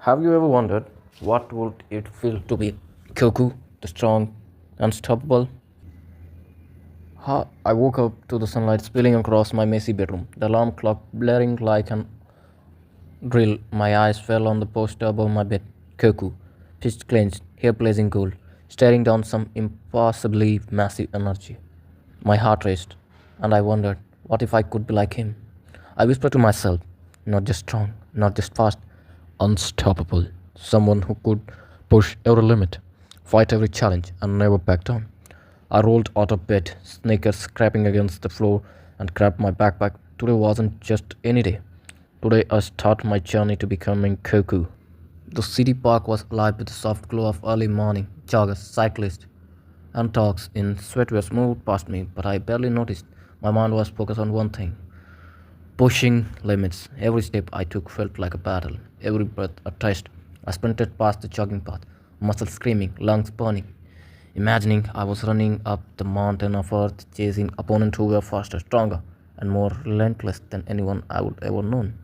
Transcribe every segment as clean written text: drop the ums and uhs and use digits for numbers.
Have you ever wondered what would it feel to be Goku, the strong, unstoppable? I woke up to the sunlight spilling across my messy bedroom, the alarm clock blaring like an drill. My eyes fell on the poster above my bed. Goku, fist clenched, hair blazing gold, staring down some impossibly massive energy. My heart raced, and I wondered, what if I could be like him? I whispered to myself, not just strong, not just fast, unstoppable. Someone who could push every limit, fight every challenge, and never back down. I rolled out of bed, sneakers scraping against the floor, and grabbed my backpack. Today wasn't just any day. Today I start my journey to becoming Goku. The city park was alive with the soft glow of early morning. Joggers, cyclists, and dogs in sweatwear moved past me, but I barely noticed. My mind was focused on one thing: pushing limits. Every step I took felt like a battle, every breath a test. I sprinted past the jogging path, muscles screaming, lungs burning, imagining I was running up the mountain of earth, chasing opponents who were faster, stronger, and more relentless than anyone I would ever known.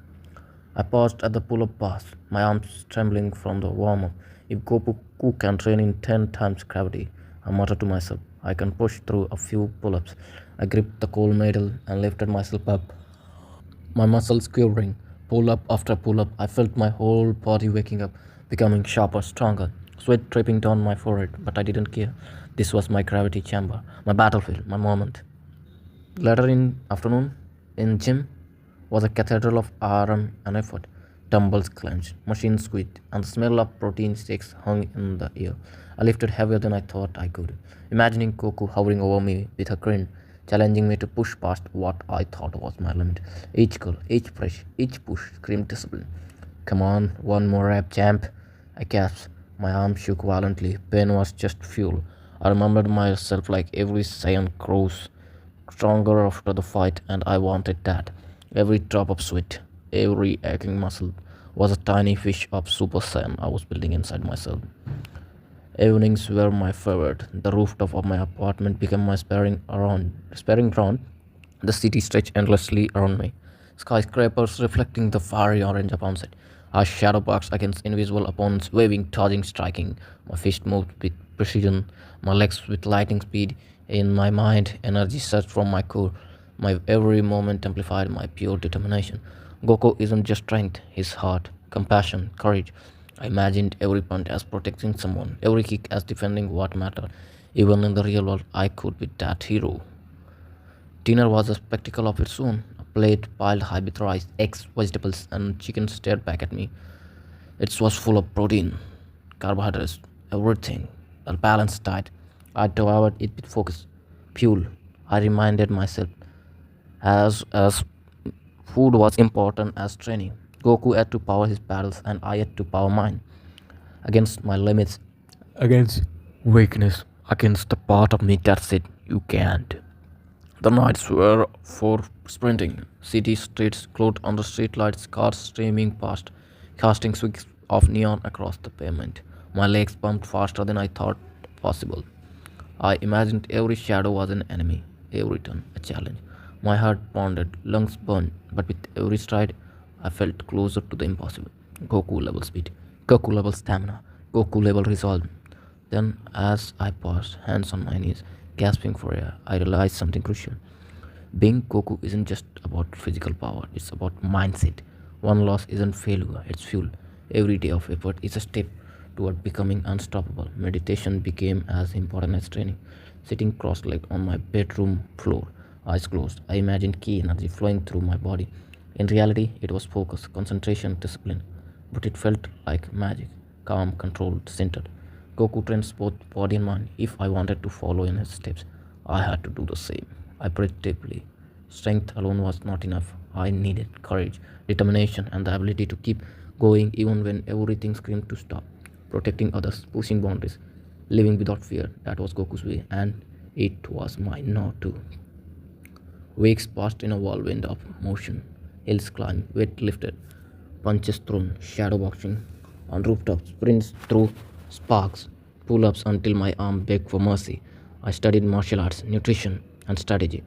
I paused at the pull-up bars, my arms trembling from the warm-up. If Goku can train in 10 times gravity, I muttered to myself, I can push through a few pull-ups. I gripped the cold metal and lifted myself up, my muscles quivering. Pull up after pull up, I felt my whole body waking up, becoming sharper, stronger. Sweat dripping down my forehead, but I didn't care. This was my gravity chamber, my battlefield, my moment. Later in afternoon, in gym, was a cathedral of RM and effort. Dumbbells clenched, machines squeaked, and the smell of protein shakes hung in the air. I lifted heavier than I thought I could, imagining Goku hovering over me with a grin, challenging me to push past what I thought was my limit. Each curl, each press, each push screamed discipline. Come on, one more rep, champ. I gasped. My arm shook violently. Pain was just fuel. I remembered myself like every Saiyan grows stronger after the fight, and I wanted that. Every drop of sweat, every aching muscle was a tiny fish of Super Saiyan I was building inside myself. Evenings were my favorite. The rooftop of my apartment became my sparring ground. The city stretched endlessly around me, skyscrapers reflecting the fiery orange of sunset. Our shadow boxed against invisible opponents, waving, dodging, striking. My fist moved with precision, my legs with lightning speed. In my mind, energy surged from my core. My every moment amplified my pure determination. Goku isn't just strength, his heart, compassion, courage. I imagined every punt as protecting someone, every kick as defending what mattered. Even in the real world, I could be that hero. Dinner was a spectacle of its own. A plate piled high with rice, eggs, vegetables, and chicken stared back at me. It was full of protein, carbohydrates, everything. A balanced diet. I devoured it with focus. Fuel. I reminded myself as food was important as training. Goku had to power his battles and I had to power mine. Against my limits, against weakness, against the part of me that said, you can't. The nights were for sprinting. City streets glowed under streetlights, cars streaming past, casting streaks of neon across the pavement. My legs pumped faster than I thought possible. I imagined every shadow was an enemy, every turn a challenge. My heart pounded, lungs burned, but with every stride, I felt closer to the impossible. Goku level speed, Goku level stamina, Goku level resolve. Then, as I paused, hands on my knees, gasping for air, I realized something crucial. Being Goku isn't just about physical power, it's about mindset. One loss isn't failure, it's fuel. Every day of effort is a step toward becoming unstoppable. Meditation became as important as training. Sitting cross legged on my bedroom floor, eyes closed, I imagined key energy flowing through my body. In reality, it was focus, concentration, discipline. But it felt like magic, calm, controlled, centered. Goku trains both body and mind. If I wanted to follow in his steps, I had to do the same. I breathed deeply. Strength alone was not enough. I needed courage, determination, and the ability to keep going even when everything screamed to stop. Protecting others, pushing boundaries, living without fear. That was Goku's way, and it was mine now too. Weeks passed in a whirlwind of motion. Hills climbed, weight lifted, punches thrown, shadow boxing on rooftops, sprints through sparks, pull ups until my arm begged for mercy. I studied martial arts, nutrition, and strategy,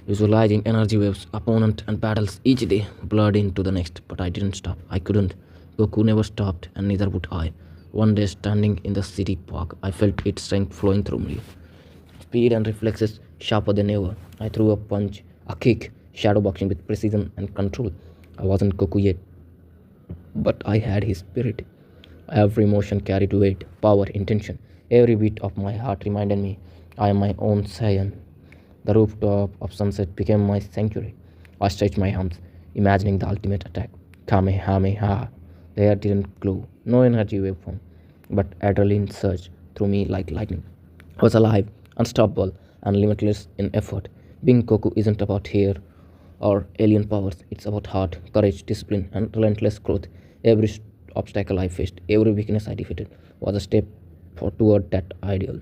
visualizing energy waves, opponent, and battles each day, blurred into the next. But I didn't stop. I couldn't. Goku never stopped, and neither would I. One day, standing in the city park, I felt its strength flowing through me. Speed and reflexes sharper than ever. I threw a punch, a kick, shadow boxing with precision and control. I wasn't Goku yet, but I had his spirit. Every motion carried weight, power, intention. Every beat of my heart reminded me I am my own Saiyan. The rooftop of sunset became my sanctuary. I stretched my arms, imagining the ultimate attack. Kamehameha. The air didn't glow, no energy waveform, but adrenaline surged through me like lightning. I was alive, unstoppable, and limitless in effort. Being Goku isn't about hair or alien powers, it's about heart, courage, discipline, and relentless growth. Every obstacle I faced, every weakness I defeated, was a step toward that ideal.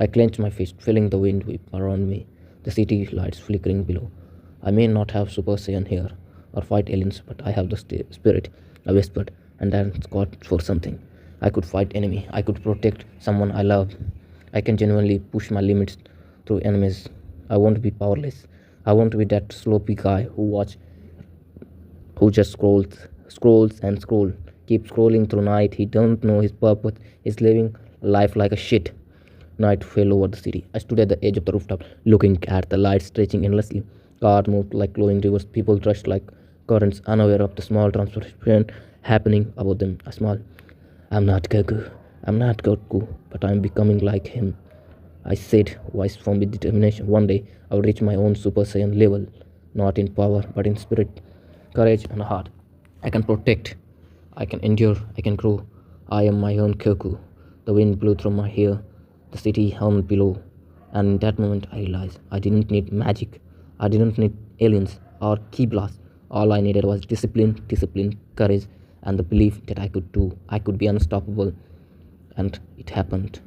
I clenched my fist, feeling the wind whip around me, the city lights flickering below. I may not have Super Saiyan here or fight aliens, but I have the spirit, I whispered, and I got for something. I could fight enemy, I could protect someone I love. I can genuinely push my limits through enemies. I won't be powerless. I want to be that sloppy guy who just scrolls and scroll. Keep scrolling through night. He don't know his purpose. He's living life like a shit. Night fell over the city. I stood at the edge of the rooftop, looking at the lights stretching endlessly. Cars moved like glowing rivers. People rushed like currents, unaware of the small transformation happening above them. I smiled. I'm not Goku. I'm not Goku, but I'm becoming like him. I said, voice formed with determination. One day I will reach my own Super Saiyan level, not in power, but in spirit, courage, and heart. I can protect, I can endure, I can grow. I am my own Goku. The wind blew through my hair, the city hummed below, and in that moment I realized I didn't need magic, I didn't need aliens or key blasts. All I needed was discipline, courage, and the belief that I could be unstoppable, and it happened.